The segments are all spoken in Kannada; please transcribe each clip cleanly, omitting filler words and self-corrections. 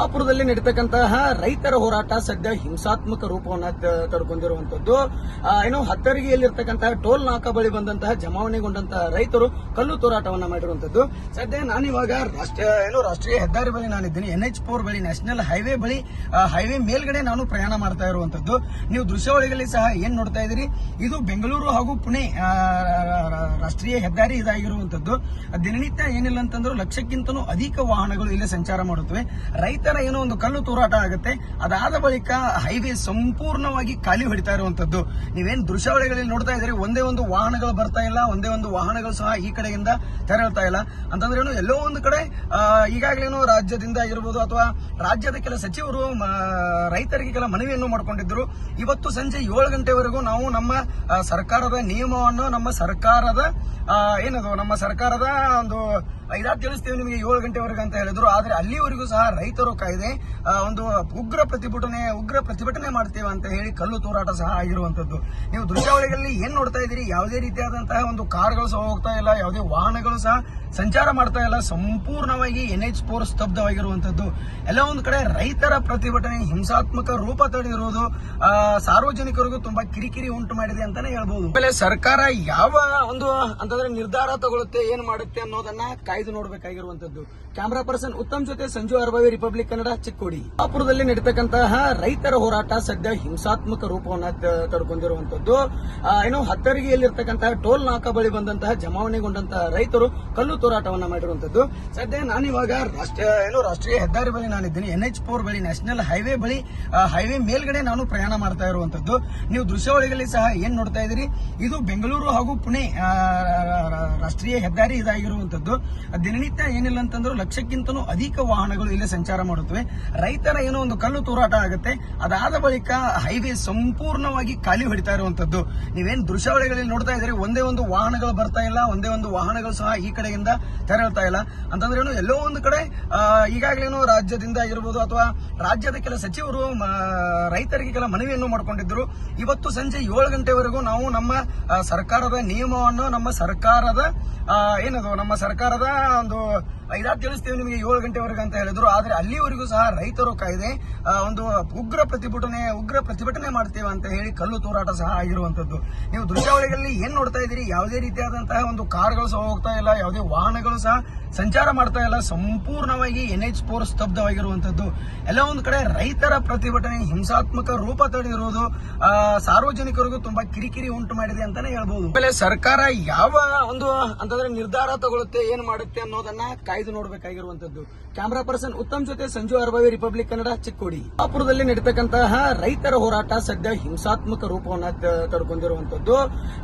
ಯಲ್ಲಾಪುರದಲ್ಲಿ ನಡೀತಕ್ಕಂತಹ ರೈತರ ಹೋರಾಟ ಸದ್ಯ ಹಿಂಸಾತ್ಮಕ ರೂಪವನ್ನು ತಡ್ಕೊಂಡಿರುವಂತದ್ದು. ಹತ್ತರಿಗೆಯಲ್ಲಿರ್ತಕ್ಕಂತಹ ಟೋಲ್ ನಾಕಾ ಬಳಿ ಬಂದಂತಹ ಜಮಾವಣೆಗೊಂಡಂತಹ ರೈತರು ಕಲ್ಲು ತೂರಾಟವನ್ನ ಮಾಡಿರುವಂತದ್ದು. ಸದ್ಯ ನಾನಿವಾಗ ರಾಷ್ಟ್ರೀಯ ಹೆದ್ದಾರಿ ಬಳಿ ನಾನಿದ್ದೀನಿ. NH4 ಬಳಿ, ನ್ಯಾಷನಲ್ ಹೈವೇ ಬಳಿ, ಹೈವೇ ಮೇಲ್ಗಡೆ ನಾನು ಪ್ರಯಾಣ ಮಾಡ್ತಾ ಇರುವಂತದ್ದು. ನೀವು ದೃಶ್ಯಾವಳಿಗಳಲ್ಲಿ ಸಹ ಏನ್ ನೋಡ್ತಾ ಇದ್ದೀರಿ, ಇದು ಬೆಂಗಳೂರು ಹಾಗೂ ಪುಣೆ ರಾಷ್ಟ್ರೀಯ ಹೆದ್ದಾರಿ ಇದಾಗಿರುವಂತದ್ದು. ದಿನನಿತ್ಯ ಏನಿಲ್ಲ ಅಂತಂದ್ರೂ ಲಕ್ಷಕ್ಕಿಂತಲೂ ಅಧಿಕ ವಾಹನಗಳು ಇಲ್ಲಿ ಸಂಚಾರ ಮಾಡುತ್ತವೆ. ರೈತರ ಏನೋ ಒಂದು ಕಲ್ಲು ತೂರಾಟ ಆಗುತ್ತೆ, ಅದಾದ ಬಳಿಕ ಹೈವೇ ಸಂಪೂರ್ಣವಾಗಿ ಖಾಲಿ ಹೊಡಿತಾ ಇರುವಂತದ್ದು. ನೀವೇನ್ ದೃಶ್ಯಾವಳಿಗಳಲ್ಲಿ ನೋಡ್ತಾ ಇದ್ದೀರಿ, ಒಂದೇ ಒಂದು ವಾಹನಗಳು ಬರ್ತಾ ಇಲ್ಲ, ಒಂದೇ ಒಂದು ವಾಹನಗಳು ಸಹ ಈ ಕಡೆಯಿಂದ ತೆರಳ್ತಾ ಇಲ್ಲ. ಅಂತಂದ್ರೆ ಎಲ್ಲೋ ಒಂದು ಕಡೆ ಈಗಾಗಲೇನು ರಾಜ್ಯದಿಂದ ಆಗಿರ್ಬೋದು ಅಥವಾ ರಾಜ್ಯದ ಕೆಲ ಸಚಿವರು ರೈತರಿಗೆ ಕೆಲ ಮನವಿಯನ್ನು ಮಾಡಿಕೊಂಡಿದ್ರು. ಇವತ್ತು ಸಂಜೆ 7 ಗಂಟೆವರೆಗೂ ನಾವು ನಮ್ಮ ಸರ್ಕಾರದ ನಿಯಮವನ್ನು, ನಮ್ಮ ಸರ್ಕಾರದ ಒಂದು ಇದಾಗಿ ತಿಳಿಸ್ತೀವಿ ನಿಮಗೆ 7 ಗಂಟೆವರೆಗೆ ಅಂತ ಹೇಳಿದ್ರು. ಆದ್ರೆ ಅಲ್ಲಿವರೆಗೂ ಸಹ ರೈತರು ಕಾಯ್ದೆ ಒಂದು ಉಗ್ರ ಪ್ರತಿಭಟನೆ ಮಾಡ್ತೇವೆ ಅಂತ ಹೇಳಿ ಕಲ್ಲು ತೂರಾಟ ಸಹ ಆಗಿರುವಂತದ್ದು. ನೀವು ದೃಶ್ಯಾವಳಿಗಳಲ್ಲಿ ಏನ್ ನೋಡ್ತಾ ಇದ್ದೀರಿ, ಯಾವುದೇ ರೀತಿಯಾದಂತಹ ಒಂದು ಕಾರ್ಗಳು ಸಹ ಹೋಗ್ತಾ ಇಲ್ಲ, ಯಾವುದೇ ವಾಹನಗಳು ಸಹ ಸಂಚಾರ ಮಾಡ್ತಾ ಇಲ್ಲ. ಸಂಪೂರ್ಣವಾಗಿ NH4 ಸ್ತಬ್ಧವಾಗಿರುವಂತದ್ದು. ಎಲ್ಲ ಒಂದು ಕಡೆ ರೈತರ ಪ್ರತಿಭಟನೆ ಹಿಂಸಾತ್ಮಕ ರೂಪ ತಡೆದಿರುವುದು ಸಾರ್ವಜನಿಕರಿಗೂ ತುಂಬಾ ಕಿರಿಕಿರಿ ಉಂಟು ಮಾಡಿದೆ ಅಂತಾನೆ ಹೇಳ್ಬಹುದು. ಆಮೇಲೆ ಸರ್ಕಾರ ಯಾವ ಒಂದು ಅಂತಂದ್ರೆ ನಿರ್ಧಾರ ತಗೊಳುತ್ತೆ, ಏನ್ ಮಾಡುತ್ತೆ ಅನ್ನೋದನ್ನ ಕಾಯ್ದು ನೋಡಬೇಕಾಗಿರುವಂತದ್ದು. ಕ್ಯಾಮರಾ ಪರ್ಸನ್ ಉತ್ತಮ್ ಜೊತೆ ಸಂಜು ಅರ್ಬಾವಿ, ರಿಪಬ್ಲಿಕ್ ಕನ್ನಡ, ಚಿಕ್ಕೋಡಿ. ಯಲ್ಲಾಪುರದಲ್ಲಿ ನಡೀತಕ್ಕಂತಹ ರೈತರ ಹೋರಾಟ ಸದ್ಯ ಹಿಂಸಾತ್ಮಕ ರೂಪವನ್ನು ತಡ್ಕೊಂಡಿರುವಂತದ್ದು. ಹತ್ತರಿಗೆಯಲ್ಲಿರ್ತಕ್ಕಂತಹ ಟೋಲ್ ನಾಕಾ ಬಳಿ ಬಂದಂತಹ ಜಮಾವಣೆಗೊಂಡಂತಹ ರೈತರು ಕಲ್ಲು ತೂರಾಟವನ್ನ ಮಾಡಿರುವಂತದ್ದು. ಸದ್ಯ ನಾನಿವಾಗ ರಾಷ್ಟ್ರೀಯ ಹೆದ್ದಾರಿ ಬಳಿ ನಾನಿದ್ದೀನಿ. NH4 ಬಳಿ, ನ್ಯಾಷನಲ್ ಹೈವೇ ಬಳಿ, ಹೈವೇ ಮೇಲ್ಗಡೆ ನಾನು ಪ್ರಯಾಣ ಮಾಡ್ತಾ ಇರುವಂತದ್ದು. ನೀವು ದೃಶ್ಯಾವಳಿಗಳಲ್ಲಿ ಸಹ ಏನ್ ನೋಡ್ತಾ ಇದ್ದೀರಿ, ಇದು ಬೆಂಗಳೂರು ಹಾಗೂ ಪುಣೆ ರಾಷ್ಟ್ರೀಯ ಹೆದ್ದಾರಿ ಇದಾಗಿರುವಂತದ್ದು. ದಿನನಿತ್ಯ ಏನಿಲ್ಲ ಅಂತಂದ್ರೂ ಲಕ್ಷಕ್ಕಿಂತಲೂ ಅಧಿಕ ವಾಹನಗಳು ಇಲ್ಲಿ ಸಂಚಾರ ಮಾಡುತ್ತವೆ. ರೈತರ ಏನೋ ಒಂದು ಕಲ್ಲು ತೂರಾಟ ಆಗುತ್ತೆ, ಅದಾದ ಬಳಿಕ ಹೈವೇ ಸಂಪೂರ್ಣವಾಗಿ ಖಾಲಿ ಹೊಡಿತಾ ಇರುವಂತದ್ದು. ನೀವೇನ್ ದೃಶ್ಯಾವಳಿಗಳಲ್ಲಿ ನೋಡ್ತಾ ಇದ್ದೀರಿ, ಒಂದೇ ಒಂದು ವಾಹನಗಳು ಬರ್ತಾ ಇಲ್ಲ, ಒಂದೇ ಒಂದು ವಾಹನಗಳು ಸಹ ಈ ಕಡೆಯಿಂದ ತೆರಳ್ತಾ ಇಲ್ಲ. ಅಂತಂದ್ರೆ ಎಲ್ಲೋ ಒಂದು ಕಡೆ ಈಗಾಗಲೇನು ರಾಜ್ಯದಿಂದ ಆಗಿರ್ಬೋದು ಅಥವಾ ರಾಜ್ಯದ ಕೆಲ ಸಚಿವರು ರೈತರಿಗೆ ಕೆಲ ಮನವಿಯನ್ನು ಮಾಡಿಕೊಂಡಿದ್ರು. ಇವತ್ತು ಸಂಜೆ 7 ಗಂಟೆವರೆಗೂ ನಾವು ನಮ್ಮ ಸರ್ಕಾರದ ನಿಯಮವನ್ನು, ನಮ್ಮ ಸರ್ಕಾರದ ಒಂದು ಇದಾಗಿ ತಿಳಿಸ್ತೀವಿ ನಿಮಗೆ 7 ಗಂಟೆವರೆಗೆ ಅಂತ ಹೇಳಿದ್ರು. ಆದ್ರೆ ಅಲ್ಲಿವರೆಗೂ ಸಹ ರೈತರು ಕಾಯ್ದೆ ಒಂದು ಉಗ್ರ ಪ್ರತಿಭಟನೆ ಮಾಡ್ತೇವೆ ಅಂತ ಹೇಳಿ ಕಲ್ಲು ತೂರಾಟ ಸಹ ಆಗಿರುವಂತದ್ದು. ನೀವು ದೃಶ್ಯಾವಳಿಗಳಲ್ಲಿ ಏನ್ ನೋಡ್ತಾ ಇದ್ದೀರಿ, ಯಾವುದೇ ರೀತಿಯಾದಂತಹ ಒಂದು ಕಾರ್ಗಳು ಸಹ ಹೋಗ್ತಾ ಇಲ್ಲ, ಯಾವುದೇ ವಾಹನಗಳು ಸಹ ಸಂಚಾರ ಮಾಡ್ತಾ ಇಲ್ಲ. ಸಂಪೂರ್ಣವಾಗಿ NH4 ಸ್ತಬ್ಧವಾಗಿರುವಂತದ್ದು. ಎಲ್ಲ ಒಂದು ಕಡೆ ರೈತರ ಪ್ರತಿಭಟನೆ ಹಿಂಸಾತ್ಮಕ ರೂಪ ತಡೆದಿರುವುದು ಸಾರ್ವಜನಿಕರಿಗೂ ತುಂಬಾ ಕಿರಿಕಿರಿ ಉಂಟು ಮಾಡಿದೆ ಅಂತಾನೆ ಹೇಳ್ಬಹುದು. ಆಮೇಲೆ ಸರ್ಕಾರ ಯಾವ ಒಂದು ಅಂತಂದ್ರೆ ನಿರ್ಧಾರ ತಗೊಳುತ್ತೆ, ಏನ್ ಮಾಡುತ್ತೆ ಅನ್ನೋದನ್ನ ಕಾಯ್ದು ನೋಡಬೇಕಾಗಿರುವಂತದ್ದು. ಕ್ಯಾಮರಾ ಪರ್ಸನ್ ಉತ್ತಮ್ ಜೊತೆ ಸಂಜು ಅರ್ಬಾವಿ, ರಿಪಬ್ಲಿಕ್ ಕನ್ನಡ, ಚಿಕ್ಕೋಡಿ. ಯಲ್ಲಾಪುರದಲ್ಲಿ ನಡೀತಕ್ಕಂತಹ ರೈತರ ಹೋರಾಟ ಸದ್ಯ ಹಿಂಸಾತ್ಮಕ ರೂಪವನ್ನು ತಡ್ಕೊಂಡಿರುವಂತದ್ದು.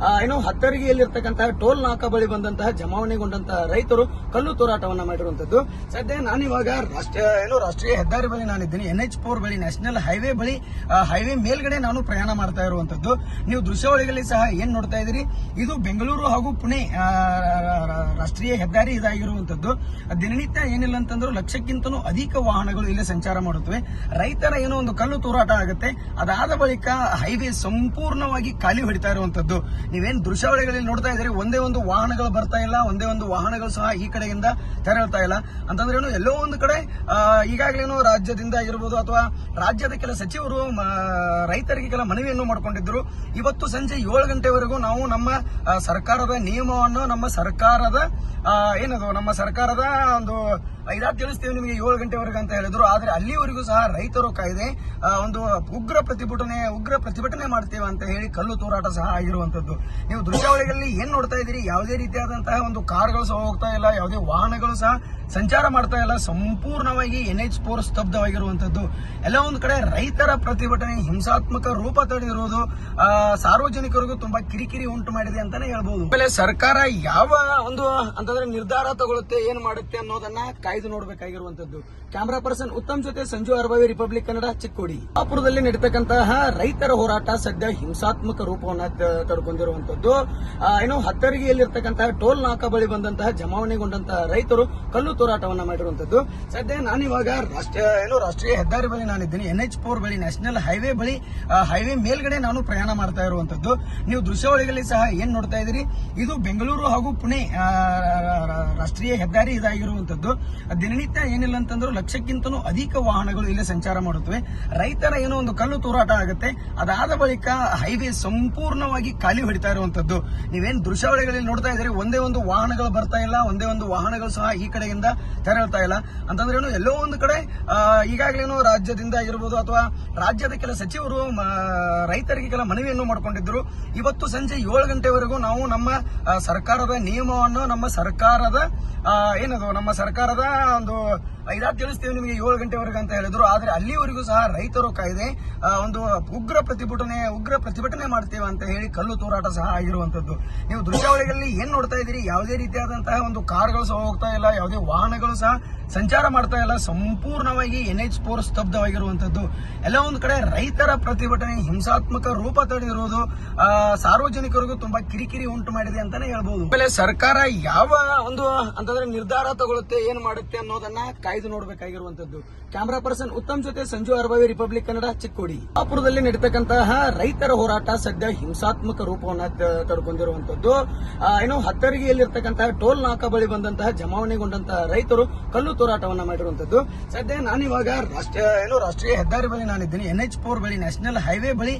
ಹತ್ತರಿಗೆಯಲ್ಲಿರ್ತಕ್ಕಂತಹ ಟೋಲ್ ನಾಕಾ ಬಳಿ ಬಂದಂತಹ ಜಮಾವಣೆಗೊಂಡಂತಹ ರೈತರು ಕಲ್ಲು ತೂರಾಟವನ್ನ ಮಾಡಿರುವಂತದ್ದು. ಸದ್ಯ ನಾನಿವಾಗ ರಾಷ್ಟ್ರೀಯ ಹೆದ್ದಾರಿ ಬಳಿ ನಾನಿದ್ದೀನಿ. NH4 ಬಳಿ, ನ್ಯಾಷನಲ್ ಹೈವೇ ಬಳಿ, ಹೈವೇ ಮೇಲ್ಗಡೆ ನಾನು ಪ್ರಯಾಣ ಮಾಡ್ತಾ ಇರುವಂತದ್ದು. ನೀವು ದೃಶ್ಯಾವಳಿಗಳಲ್ಲಿ ಸಹ ಏನ್ ನೋಡ್ತಾ ಇದ್ದೀರಿ, ಇದು ಬೆಂಗಳೂರು ಹಾಗೂ ಪುಣೆ ರಾಷ್ಟ್ರೀಯ ಹೆದ್ದಾರಿ ಇದಾಗಿರುವಂತದ್ದು. ದಿನನಿತ್ಯ ಏನಿಲ್ಲ ಅಂತಂದ್ರೂ ಲಕ್ಷಕ್ಕಿಂತಲೂ ಅಧಿಕ ವಾಹನಗಳು ಇಲ್ಲಿ ಸಂಚಾರ ಮಾಡುತ್ತವೆ. ರೈತರ ಏನೋ ಒಂದು ಕಲ್ಲು ತೂರಾಟ ಆಗುತ್ತೆ, ಅದಾದ ಬಳಿಕ ಹೈವೇ ಸಂಪೂರ್ಣವಾಗಿ ಖಾಲಿ ಹೊಡಿತಾ ಇರುವಂತದ್ದು. ನೀವೇನ್ ದೃಶ್ಯಾವಳಿಗಳಲ್ಲಿ ನೋಡ್ತಾ ಇದ್ದೀರಿ, ಒಂದೇ ಒಂದು ವಾಹನಗಳು ಬರ್ತಾ ಇಲ್ಲ, ಒಂದೇ ಒಂದು ವಾಹನಗಳು ಸಹ ಈ ಕಡೆಯಿಂದ ತೆರಳ್ತಾ ಇಲ್ಲ. ಅಂತಂದ್ರೆ ಎಲ್ಲೋ ಒಂದು ಕಡೆ ಈಗಾಗಲೇನು ರಾಜ್ಯದಿಂದ ಆಗಿರ್ಬೋದು ಅಥವಾ ರಾಜ್ಯದ ಕೆಲ ಸಚಿವರು ರೈತರಿಗೆ ಕೆಲ ಮನವಿಯನ್ನು ಮಾಡಿಕೊಂಡಿದ್ರು. ಇವತ್ತು ಸಂಜೆ 7 ಗಂಟೆವರೆಗೂ ನಾವು ನಮ್ಮ ಸರ್ಕಾರದ ನಿಯಮವನ್ನು, ನಮ್ಮ ಸರ್ಕಾರದ ಒಂದು ಇದಾಗಿ ತಿಳಿಸ್ತೀವಿ ನಿಮಗೆ 7 ಗಂಟೆವರೆಗೆ ಅಂತ ಹೇಳಿದ್ರು. ಆದ್ರೆ ಅಲ್ಲಿವರೆಗೂ ಸಹ ರೈತರು ಕಾಯ್ದೆ ಒಂದು ಉಗ್ರ ಪ್ರತಿಭಟನೆ ಮಾಡ್ತೇವೆ ಅಂತ ಹೇಳಿ ಕಲ್ಲು ತೂರಾಟ ಸಹ ಆಗಿರುವಂತದ್ದು. ನೀವು ದೃಶ್ಯಾವಳಿಗಳಲ್ಲಿ ಏನ್ ನೋಡ್ತಾ ಇದ್ದೀರಿ, ಯಾವುದೇ ರೀತಿಯಾದಂತಹ ಒಂದು ಕಾರ್ಗಳು ಸಹ ಹೋಗ್ತಾ ಇಲ್ಲ, ಯಾವುದೇ ವಾಹನಗಳು ಸಹ ಸಂಚಾರ ಮಾಡ್ತಾ ಇಲ್ಲ. ಸಂಪೂರ್ಣವಾಗಿ NH4 ಸ್ತಬ್ಧವಾಗಿರುವಂತದ್ದು. ಎಲ್ಲ ಒಂದು ಕಡೆ ರೈತರ ಪ್ರತಿಭಟನೆ ಹಿಂಸಾತ್ಮಕ ರೂಪ ತಡೆದಿರುವುದು ಸಾರ್ವಜನಿಕರಿಗೂ ತುಂಬಾ ಕಿರಿಕಿರಿ ಉಂಟು ಮಾಡಿದೆ ಅಂತಾನೆ ಹೇಳ್ಬಹುದು. ಆಮೇಲೆ ಸರ್ಕಾರ ಯಾವ ಒಂದು ಅಂತಂದ್ರೆ ನಿರ್ಧಾರ ತಗೊಳುತ್ತೆ, ಏನ್ ಮಾಡುತ್ತೆ ಅನ್ನೋದನ್ನ ಕಾಯ್ದು ನೋಡಬೇಕಾಗಿರುವಂತದ್ದು. ಕ್ಯಾಮರಾ ಪರ್ಸನ್ ಉತ್ತಮ್ ಜೊತೆ ಸಂಜು ಅರ್ಬಾವಿ, ರಿಪಬ್ಲಿಕ್ ಕನ್ನಡ, ಚಿಕ್ಕೋಡಿ. ಯಲ್ಲಾಪುರದಲ್ಲಿ ನಡೀತಕ್ಕಂತಹ ರೈತರ ಹೋರಾಟ ಸದ್ಯ ಹಿಂಸಾತ್ಮಕ ರೂಪವನ್ನು ತಡ್ಕೊಂಡಿರುವಂತದ್ದು. ಹತ್ತರಿಗೆಯಲ್ಲಿರ್ತಕ್ಕಂತಹ ಟೋಲ್ ನಾಕಾ ಬಳಿ ಬಂದಂತಹ ಜಮಾವಣೆಗೊಂಡಂತಹ ರೈತರು ಕಲ್ಲು ತೂರಾಟವನ್ನ ಮಾಡಿರುವಂತದ್ದು. ಸದ್ಯ ನಾನಿವಾಗ ರಾಷ್ಟ್ರೀಯ ಹೆದ್ದಾರಿ ಬಳಿ ನಾನಿದ್ದೀನಿ. NH4 ಬಳಿ, ನ್ಯಾಷನಲ್ ಹೈವೇ ಬಳಿ, ಹೈವೇ ಮೇಲ್ಗಡೆ ನಾನು ಪ್ರಯಾಣ ಮಾಡ್ತಾ ಇರುವಂತದ್ದು. ನೀವು ದೃಶ್ಯಾವಳಿಗಳಲ್ಲಿ ಸಹ ಏನ್ ನೋಡ್ತಾ ಇದ್ದೀರಿ, ಇದು ಬೆಂಗಳೂರು ಹಾಗೂ ಪುಣೆ ರಾಷ್ಟ್ರೀಯ ಹೆದ್ದಾರಿ ಇದಾಗಿರುವಂತದ್ದು. ದಿನನಿತ್ಯ ಏನಿಲ್ಲ ಅಂತಂದ್ರೂ ಲಕ್ಷಕ್ಕಿಂತಲೂ ಅಧಿಕ ವಾಹನಗಳು ಇಲ್ಲಿ ಸಂಚಾರ ಮಾಡುತ್ತವೆ. ರೈತರ ಏನೋ ಒಂದು ಕಲ್ಲು ತೂರಾಟ ಆಗುತ್ತೆ, ಅದಾದ ಬಳಿಕ ಹೈವೇ ಸಂಪೂರ್ಣವಾಗಿ ಖಾಲಿ ಹೊಡಿತಾ ಇರುವಂತದ್ದು. ನೀವೇನ್ ದೃಶ್ಯಾವಳಿಗಳಲ್ಲಿ ನೋಡ್ತಾ ಇದ್ದೀರಿ, ಒಂದೇ ಒಂದು ವಾಹನಗಳು ಬರ್ತಾ ಇಲ್ಲ, ಒಂದೇ ಒಂದು ವಾಹನಗಳು ಸಹ ಈ ಕಡೆಯಿಂದ ತೆರಳ್ತಾ ಇಲ್ಲ. ಅಂತಂದ್ರೆ ಎಲ್ಲೋ ಒಂದು ಕಡೆ ಈಗಾಗಲೇನು ರಾಜ್ಯದಿಂದ ಆಗಿರ್ಬೋದು ಅಥವಾ ರಾಜ್ಯದ ಕೆಲ ಸಚಿವರು ರೈತರಿಗೆ ಕೆಲ ಮನವಿಯನ್ನು ಮಾಡಿಕೊಂಡಿದ್ರು. ಇವತ್ತು ಸಂಜೆ 7 ಗಂಟೆವರೆಗೂ ನಾವು ನಮ್ಮ ಸರ್ಕಾರದ ನಿಯಮವನ್ನು, ನಮ್ಮ ಸರ್ಕಾರದ ಒಂದು ಇದಾಗಿ ತಿಳಿಸ್ತೀವಿ ನಿಮಗೆ 7 ಗಂಟೆವರೆಗೆ ಅಂತ ಹೇಳಿದ್ರು. ಆದ್ರೆ ಅಲ್ಲಿವರೆಗೂ ಸಹ ರೈತರು ಕಾಯ್ದೆ ಒಂದು ಉಗ್ರ ಪ್ರತಿಭಟನೆ ಮಾಡ್ತೇವೆ ಅಂತ ಹೇಳಿ ಕಲ್ಲು ತೂರಾಟ ಸಹ ಆಗಿರುವಂತದ್ದು. ನೀವು ದೃಶ್ಯಾವಳಿಗಳಲ್ಲಿ ಏನ್ ನೋಡ್ತಾ ಇದ್ದೀರಿ, ಯಾವುದೇ ರೀತಿಯಾದಂತಹ ಒಂದು ಕಾರ್ಗಳು ಸಹ ಹೋಗ್ತಾ ಇಲ್ಲ, ಯಾವುದೇ ವಾಹನಗಳು ಸಹ ಸಂಚಾರ ಮಾಡ್ತಾ ಇಲ್ಲ. ಸಂಪೂರ್ಣವಾಗಿ NH4 ಸ್ತಬ್ಧವಾಗಿರುವಂತದ್ದು. ಎಲ್ಲ ಒಂದು ಕಡೆ ರೈತರ ಪ್ರತಿಭಟನೆ ಹಿಂಸಾತ್ಮಕ ರೂಪ ತಡೆದಿರುವುದು ಸಾರ್ವಜನಿಕರಿಗೂ ತುಂಬಾ ಕಿರಿಕಿರಿ ಉಂಟು ಮಾಡಿದೆ ಅಂತಾನೆ ಹೇಳ್ಬಹುದು. ಆಮೇಲೆ ಸರ್ಕಾರ ಯಾವ ಒಂದು ಅಂತಂದ್ರೆ ನಿರ್ಧಾರ ತಗೊಳುತ್ತೆ, ಏನ್ ಮಾಡುತ್ತೆ ಅನ್ನೋದನ್ನ ಕಾಯ್ದು ನೋಡಬೇಕಾಗಿರುವಂತದ್ದು. ಕ್ಯಾಮರಾ ಪರ್ಸನ್ ಉತ್ತಮ್ ಜೊತೆ ಸಂಜು ಅರ್ಬಾವಿ, ರಿಪಬ್ಲಿಕ್ ಕನ್ನಡ, ಚಿಕ್ಕೋಡಿ. ಶಹಾಪುರದಲ್ಲಿ ನಡೀತಕ್ಕಂತಹ ರೈತರ ಹೋರಾಟ ಸದ್ಯ ಹಿಂಸಾತ್ಮಕ ರೂಪವನ್ನ ತಡ್ಕೊಂಡಿರುವಂತದ್ದು. ಹತ್ತರಿಗೆಯಲ್ಲಿರ್ತಕ್ಕಂತಹ ಟೋಲ್ ನಾಕಾ ಬಳಿ ಬಂದಂತಹ ಜಮಾವಣೆಗೊಂಡಂತಹ ರೈತರು ಕಲ್ಲು ತೂರಾಟವನ್ನ ಮಾಡಿರುವಂತದ್ದು. ಸದ್ಯ ನಾನಿವಾಗ ರಾಷ್ಟ್ರೀಯ ಹೆದ್ದಾರಿ ಬಳಿ ನಾನಿದ್ದೀನಿ. NH4 ಬಳಿ, ನ್ಯಾಷನಲ್ ಹೈವೇ ಬಳಿ,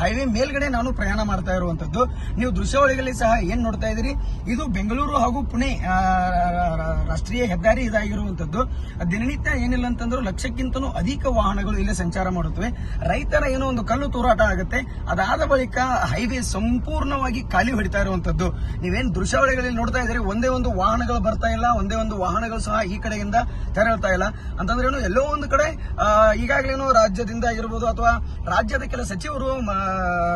ಹೈವೇ ಮೇಲ್ಗಡೆ ನಾನು ಪ್ರಯಾಣ ಮಾಡ್ತಾ ಇರುವಂತದ್ದು. ನೀವು ದೃಶ್ಯಾವಳಿಗಳಲ್ಲಿ ಸಹ ಏನ್ ನೋಡ್ತಾ ಇದ್ದೀರಿ, ಇದು ಬೆಂಗಳೂರು ಹಾಗೂ ಪುಣೆ ರಾಷ್ಟ್ರೀಯ ಹೆದ್ದಾರಿ ಇದಾಗಿರುವಂತದ್ದು. ದಿನನಿತ್ಯ ಏನಿಲ್ಲ ಅಂತಂದ್ರೂ ಲಕ್ಷಕ್ಕಿಂತಲೂ ಅಧಿಕ ವಾಹನಗಳು ಇಲ್ಲಿ ಸಂಚಾರ ಮಾಡುತ್ತವೆ. ರೈತರ ಏನೋ ಒಂದು ಕಲ್ಲು ತೂರಾಟ ಆಗುತ್ತೆ, ಅದಾದ ಬಳಿಕ ಹೈವೇ ಸಂಪೂರ್ಣವಾಗಿ ಖಾಲಿ ಹೊಡಿತಾ ಇರುವಂತದ್ದು. ನೀವೇನ್ ದೃಶ್ಯಾವಳಿಗಳಲ್ಲಿ ನೋಡ್ತಾ ಇದ್ದೀರಿ, ಒಂದೇ ಒಂದು ವಾಹನಗಳು ಬರ್ತಾ ಇಲ್ಲ, ಒಂದೇ ಒಂದು ವಾಹನಗಳು ಸಹ ಈ ಕಡೆಯಿಂದ ತೆರಳ್ತಾ ಇಲ್ಲ. ಅಂತಂದ್ರೆ ಎಲ್ಲೋ ಒಂದು ಕಡೆ ಈಗಾಗಲೇನು ರಾಜ್ಯದಿಂದ ಆಗಿರ್ಬೋದು ಅಥವಾ ರಾಜ್ಯದ ಕೆಲ ಸಚಿವರು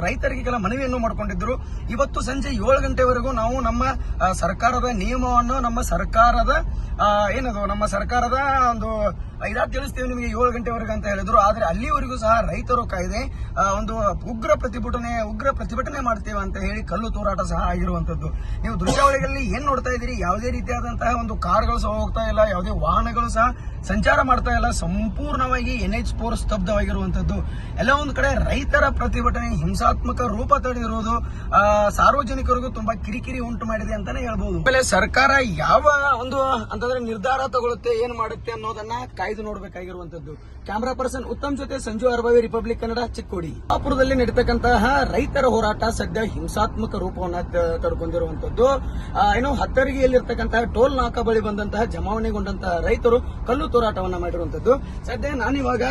ರೈತರಿಗೆ ಕೆಲ ಮನವಿಯನ್ನು ಮಾಡಿಕೊಂಡಿದ್ರು. ಇವತ್ತು ಸಂಜೆ 7 ಗಂಟೆವರೆಗೂ ನಾವು ನಮ್ಮ ಸರ್ಕಾರದ ನಿಯಮವನ್ನು, ನಮ್ಮ ಸರ್ಕಾರದ ಒಂದು ಇದಾಗಿ ತಿಳಿಸ್ತೀವಿ ನಿಮಗೆ 7 ಗಂಟೆವರೆಗೆ ಅಂತ ಹೇಳಿದ್ರು. ಆದ್ರೆ ಅಲ್ಲಿವರೆಗೂ ಸಹ ರೈತರು ಕಾಯ್ದೆ ಒಂದು ಉಗ್ರ ಪ್ರತಿಭಟನೆ ಮಾಡ್ತೇವೆ ಅಂತ ಹೇಳಿ ಕಲ್ಲು ತೂರಾಟ ಸಹ ಆಗಿರುವಂತದ್ದು. ನೀವು ದೃಶ್ಯಾವಳಿಗಳಲ್ಲಿ ಏನ್ ನೋಡ್ತಾ ಇದ್ದೀರಿ, ಯಾವುದೇ ರೀತಿಯಾದಂತಹ ಒಂದು ಕಾರ್ಗಳು ಸಹ ಹೋಗ್ತಾ ಇಲ್ಲ, ಯಾವುದೇ ವಾಹನಗಳು ಸಹ ಸಂಚಾರ ಮಾಡ್ತಾ ಇಲ್ಲ. ಸಂಪೂರ್ಣವಾಗಿ NH4 ಸ್ತಬ್ಧವಾಗಿರುವಂತದ್ದು. ಎಲ್ಲ ಒಂದು ಕಡೆ ರೈತರ ಪ್ರತಿಭಟನೆ ಹಿಂಸಾತ್ಮಕ ರೂಪ ತಡೆದಿರುವುದು ಸಾರ್ವಜನಿಕರಿಗೂ ತುಂಬಾ ಕಿರಿಕಿರಿ ಉಂಟು ಮಾಡಿದೆ ಅಂತಾನೆ ಹೇಳ್ಬಹುದು. ಆಮೇಲೆ ಸರ್ಕಾರ ಯಾವ ಒಂದು ಅಂತಂದ್ರೆ ನಿರ್ಧಾರ ತಗೊಳುತ್ತೆ, ಏನ್ ಮಾಡುತ್ತೆ ಅನ್ನೋದನ್ನ ಕಾಯ್ದು ನೋಡಬೇಕಾಗಿರುವಂತದ್ದು. ಕ್ಯಾಮರಾ ಪರ್ಸನ್ ಉತ್ತಮ್ ಜೊತೆ ಸಂಜು ಅರ್ಬಾವಿ, ರಿಪಬ್ಲಿಕ್ ಕನ್ನಡ, ಚಿಕ್ಕೋಡಿ. ಶಹಾಪುರದಲ್ಲಿ ನಡೀತಕ್ಕಂತಹ ರೈತರ ಹೋರಾಟ ಸದ್ಯ ಹಿಂಸಾತ್ಮಕ ರೂಪವನ್ನ ತಡ್ಕೊಂಡಿರುವಂತದ್ದು. ಹತ್ತರಿಗೆಯಲ್ಲಿರ್ತಕ್ಕಂತಹ ಟೋಲ್ ನಾಕಾ ಬಳಿ ಬಂದಂತಹ ಜಮಾವಣೆಗೊಂಡಂತಹ ರೈತರು ಕಲ್ಲು ತೂರಾಟವನ್ನ ಮಾಡಿರುವಂತದ್ದು. ಸದ್ಯ ನಾನಿವಾಗ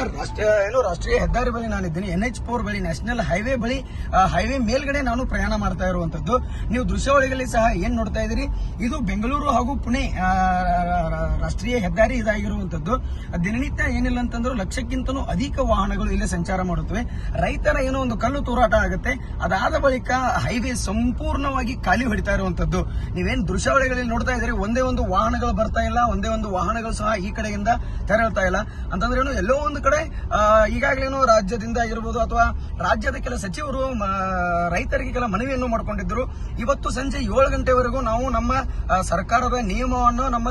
ರಾಷ್ಟ್ರೀಯ ಹೆದ್ದಾರಿ ಬಳಿ ನಾನಿದ್ದೀನಿ. NH4 ಬಳಿ, ನ್ಯಾಷನಲ್ ಹೈವೇ ಬಳಿ, ಹೈವೇ ಮೇಲ್ಗಡೆ ನಾನು ಪ್ರಯಾಣ ಮಾಡ್ತಾ ಇರುವಂತದ್ದು. ನೀವು ದೃಶ್ಯಾವಳಿಗಳಲ್ಲಿ ಸಹ ಏನ್ ನೋಡ್ತಾ ಇದ್ದೀರಿ, ಇದು ಬೆಂಗಳೂರು ಹಾಗೂ ಪುಣೆ ರಾಷ್ಟ್ರೀಯ ಹೆದ್ದಾರಿ ಇದಾಗಿರುವಂತದ್ದು. ದಿನನಿತ್ಯ ಏನಿಲ್ಲ ಅಂತಂದ್ರೂ ಲಕ್ಷಕ್ಕಿಂತಲೂ ಅಧಿಕ ವಾಹನಗಳು ಇಲ್ಲಿ ಸಂಚಾರ ಮಾಡುತ್ತವೆ. ರೈತರ ಏನೋ ಒಂದು ಕಲ್ಲು ತೂರಾಟ ಆಗುತ್ತೆ, ಅದಾದ ಬಳಿಕ ಹೈವೇ ಸಂಪೂರ್ಣವಾಗಿ ಖಾಲಿ ಹೊಡಿತಾ ಇರುವಂತದ್ದು. ನೀವೇನ್ ದೃಶ್ಯಾವಳಿಗಳಲ್ಲಿ ನೋಡ್ತಾ ಇದ್ದೀರಿ, ಒಂದೇ ಒಂದು ವಾಹನಗಳು ಬರ್ತಾ ಇಲ್ಲ, ಒಂದೇ ಒಂದು ವಾಹನಗಳು ಸಹ ಈ ಕಡೆಯಿಂದ ತೆರಳ್ತಾ ಇಲ್ಲ. ಅಂತಂದ್ರೆ ಎಲ್ಲೋ ಒಂದು ಕಡೆ ಈಗಾಗಲೇನು ರಾಜ್ಯದಿಂದ ಆಗಿರ್ಬೋದು ಅಥವಾ ರಾಜ್ಯದ ಕೆಲ ಸಚಿವರು ರೈತರಿಗೆ ಕೆಲ ಮನವಿಯನ್ನು ಮಾಡಿಕೊಂಡಿದ್ರು. ಇವತ್ತು ಸಂಜೆ 7 ಗಂಟೆವರೆಗೂ ನಾವು ನಮ್ಮ ಸರ್ಕಾರದ ನಿಯಮವನ್ನು, ನಮ್ಮ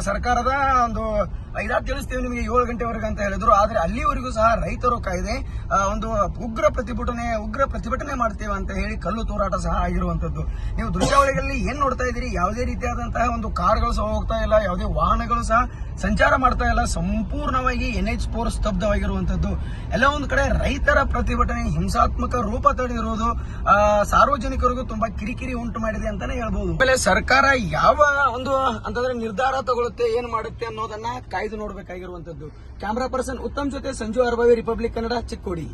ಸರ್ಕಾರದ ಒಂದು ಇದಾಗಿ ತಿಳಿಸ್ತೀವಿ ನಿಮಗೆ 7 ಗಂಟೆವರೆಗೆ ಅಂತ ಹೇಳಿದ್ರು. ಆದ್ರೆ ಅಲ್ಲಿವರೆಗೂ ಸಹ ರೈತರು ಕಾಯ್ದೆ ಒಂದು ಉಗ್ರ ಪ್ರತಿಭಟನೆ ಮಾಡ್ತೇವೆ ಅಂತ ಹೇಳಿ ಕಲ್ಲು ತೂರಾಟ ಸಹ ಆಗಿರುವಂತದ್ದು. ನೀವು ದೃಶ್ಯಾವಳಿಗಳಲ್ಲಿ ಏನ್ ನೋಡ್ತಾ ಇದ್ದೀರಿ, ಯಾವುದೇ ರೀತಿಯಾದಂತಹ ಒಂದು ಕಾರ್ಗಳು ಸಹ ಹೋಗ್ತಾ ಇಲ್ಲ, ಯಾವುದೇ ವಾಹನಗಳು ಸಹ ಸಂಚಾರ ಮಾಡ್ತಾ ಇಲ್ಲ. ಸಂಪೂರ್ಣವಾಗಿ NH4 ಸ್ತಬ್ಧವಾಗಿರುವಂತದ್ದು. ಎಲ್ಲ ಒಂದು ಕಡೆ ರೈತರ ಪ್ರತಿಭಟನೆ ಹಿಂಸಾತ್ಮಕ ರೂಪ ತಡೆದಿರುವುದು ಸಾರ್ವಜನಿಕರಿಗೂ ತುಂಬಾ ಕಿರಿಕಿರಿ ಉಂಟು ಮಾಡಿದೆ ಅಂತಾನೆ ಹೇಳ್ಬಹುದು. ಆಮೇಲೆ ಸರ್ಕಾರ ಯಾವ ಒಂದು ಅಂತಂದ್ರೆ ನಿರ್ಧಾರ ತಗೊಳುತ್ತೆ, ಏನ್ ಮಾಡುತ್ತೆ ಅನ್ನೋದನ್ನ ಕಾಯ್ದು ನೋಡಬೇಕಾಗಿರುವಂತದ್ದು. ಕ್ಯಾಮರಾ ಪರ್ಸನ್ ಉತ್ತಮ್ ಜೊತೆ ಸಂಜು ಅರ್ಬಾವಿ, ರಿಪಬ್ಲಿಕ್ ಕನ್ನಡ, ಚಿಕ್ಕೋಡಿ.